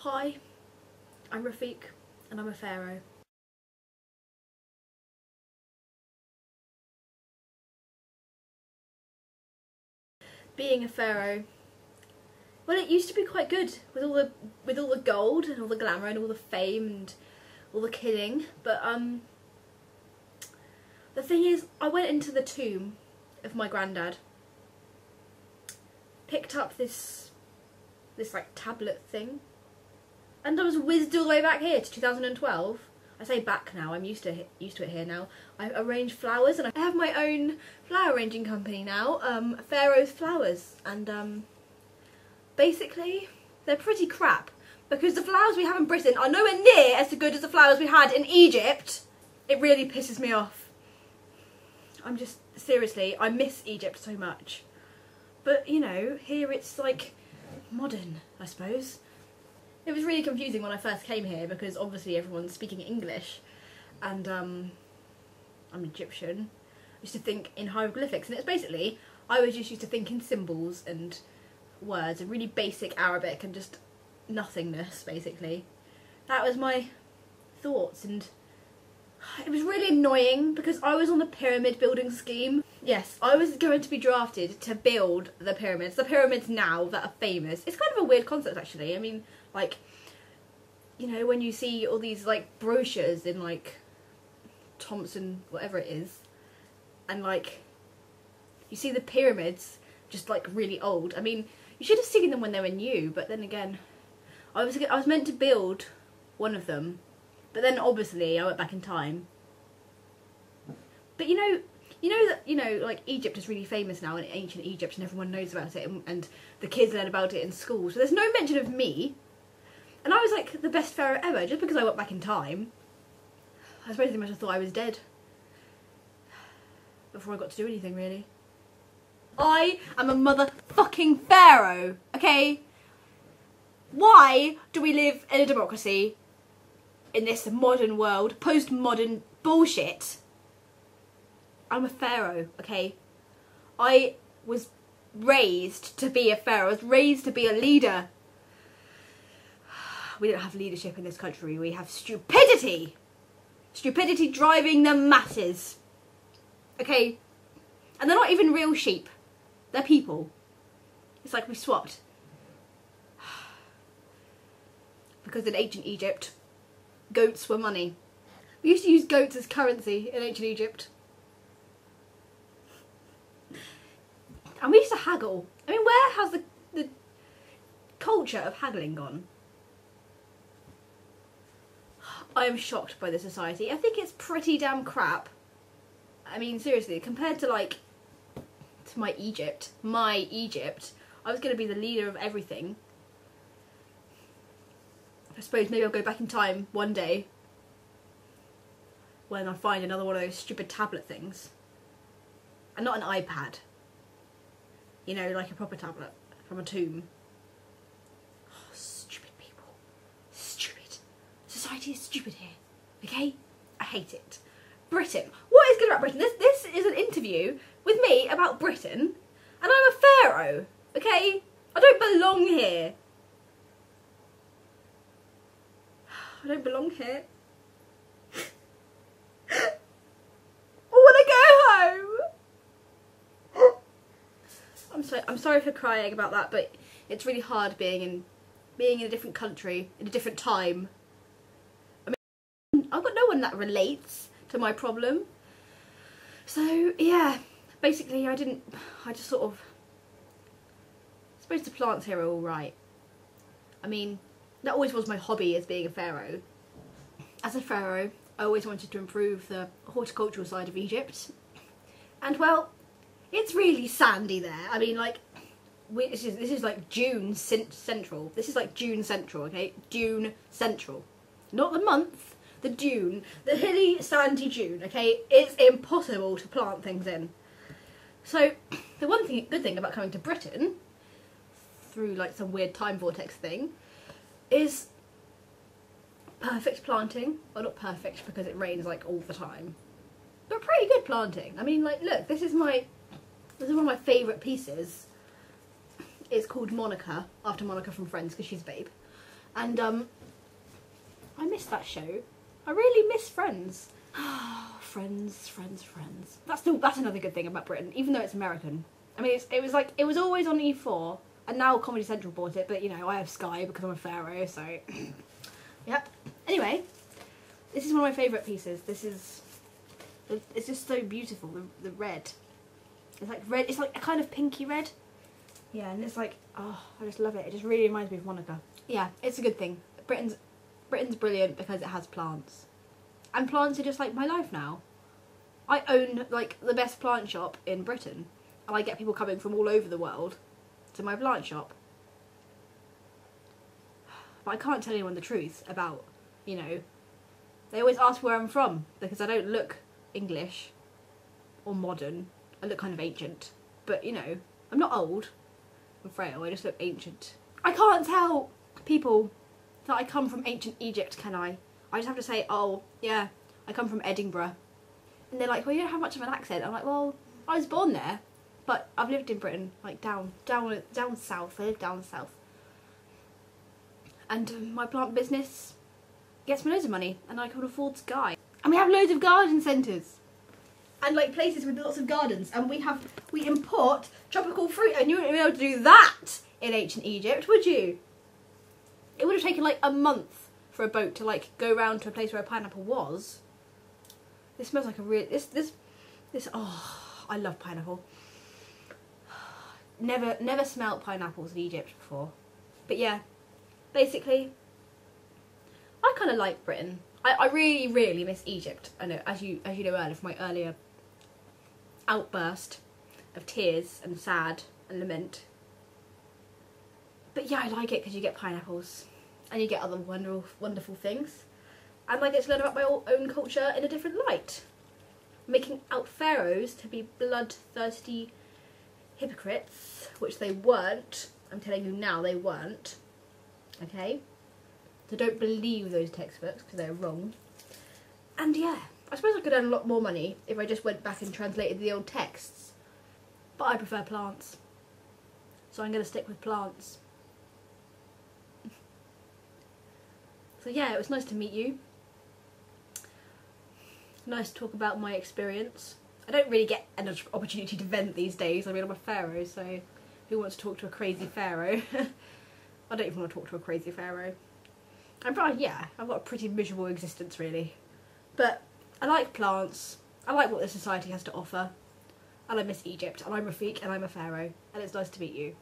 Hi, I'm Rafik and I'm a pharaoh. Being a pharaoh, well, it used to be quite good with all the gold and all the glamour and all the fame and all the killing, but the thing is, I went into the tomb of my granddad, picked up this like tablet thing, and I was whizzed all the way back here to 2012. I say back now, I'm used to it here now. I arrange flowers and I have my own flower arranging company now, Pharaoh's Flowers, and basically they're pretty crap because the flowers we have in Britain are nowhere near as good as the flowers we had in Egypt. It really pisses me off. Seriously, I miss Egypt so much. But you know, here it's like modern, I suppose. It was really confusing when I first came here because obviously everyone's speaking English and I'm Egyptian. I used to think in hieroglyphics, and it's basically, I was just used to think in symbols and words and really basic Arabic and just nothingness, basically. That was my thoughts, and it was really annoying because I was on the pyramid building scheme. Yes, I was going to be drafted to build the pyramids now that are famous. It's kind of a weird concept actually. I mean, like, you know, when you see all these like brochures in like Thompson, whatever it is, and like you see the pyramids just like really old. I mean, you should have seen them when they were new, but then again, I was meant to build one of them, but then obviously I went back in time. But you know, like Egypt is really famous now in ancient Egypt, and everyone knows about it, and the kids learn about it in school. So there's no mention of me, and I was like the best pharaoh ever just because I went back in time. I suppose they must have thought I was dead before I got to do anything really. I am a motherfucking pharaoh, okay? Why do we live in a democracy in this modern world, postmodern bullshit? I'm a pharaoh, okay? I was raised to be a pharaoh. I was raised to be a leader. We don't have leadership in this country. We have stupidity. Stupidity driving the masses. Okay? And they're not even real sheep. They're people. It's like we swapped. Because in ancient Egypt, goats were money. We used to use goats as currency in ancient Egypt. And we used to haggle. I mean, where has the culture of haggling gone? I am shocked by the society. I think it's pretty damn crap. I mean, seriously, compared to like, to my Egypt, I was going to be the leader of everything. I suppose maybe I'll go back in time one day when I find another one of those stupid tablet things. And not an iPad. You know, like a proper tablet from a tomb. Oh, stupid people. Stupid. Society is stupid here. Okay? I hate it. Britain. What is good about Britain? This is an interview with me about Britain, and I'm a pharaoh. Okay? I don't belong here. I don't belong here. I want to go home. I'm sorry for crying about that, but it's really hard being in a different country, in a different time. I mean, I've got no one that relates to my problem. So yeah, basically I just sort of, I suppose the plants here are alright. I mean, that always was my hobby as being a pharaoh. As a pharaoh, I always wanted to improve the horticultural side of Egypt. And well, it's really sandy there. I mean, like, this is like June Central. This is like June Central, okay? Dune Central. Not the month, the dune. The hilly, sandy dune, okay? It's impossible to plant things in. So, the good thing about coming to Britain, through like some weird time vortex thing, is perfect planting. Well, not perfect because it rains like all the time, but pretty good planting. I mean, like, look, this is one of my favourite pieces. It's called Monica, after Monica from Friends, because she's a babe. And I miss that show. I really miss Friends. Friends. That's another good thing about Britain, even though it's American. I mean, it was always on E4, and now Comedy Central bought it, but you know, I have Sky because I'm a Pharaoh, so yep. Anyway, this is one of my favourite pieces. It's just so beautiful, the red. It's like red, it's like a kind of pinky red. Yeah, and it's like, oh, I just love it. It just really reminds me of Monica. Yeah, it's a good thing. Britain's brilliant because it has plants. And plants are just like my life now. I own like the best plant shop in Britain, and I get people coming from all over the world to my plant shop. But I can't tell anyone the truth about, you know, they always ask where I'm from because I don't look English or modern. I look kind of ancient, but you know, I'm not old. I'm frail, I just look ancient. I can't tell people that I come from ancient Egypt, can I? I just have to say, oh, yeah, I come from Edinburgh. And they're like, well, you don't have much of an accent. I'm like, well, I was born there, but I've lived in Britain, like down south. I live down south. And my plant business gets me loads of money, and I can afford Sky. And we have loads of garden centres. And like places with lots of gardens, and we import tropical fruit, and you wouldn't be able to do that in ancient Egypt, would you? It would have taken like a month for a boat to like go round to a place where a pineapple was. This smells like a real oh, I love pineapple. Never smelt pineapples in Egypt before. But yeah, basically I kind of like Britain. I really miss Egypt. I know, as you know earlier from my earlier outburst of tears and sad and lament. But yeah, I like it because you get pineapples and you get other wonderful things, and I get to learn about my own culture in a different light, making out pharaohs to be bloodthirsty hypocrites, which they weren't. I'm telling you now, they weren't. Okay, so don't believe those textbooks because they're wrong. And yeah, I suppose I could earn a lot more money if I just went back and translated the old texts, but I prefer plants, so I'm going to stick with plants. So yeah, it was nice to meet you. Nice to talk about my experience. I don't really get an opportunity to vent these days. I mean, I'm a pharaoh, so who wants to talk to a crazy pharaoh? I don't even want to talk to a crazy pharaoh. I've got a pretty miserable existence, really. But I like plants. I like what this society has to offer. And I miss Egypt. And I'm Rafik, and I'm a pharaoh. And it's nice to meet you.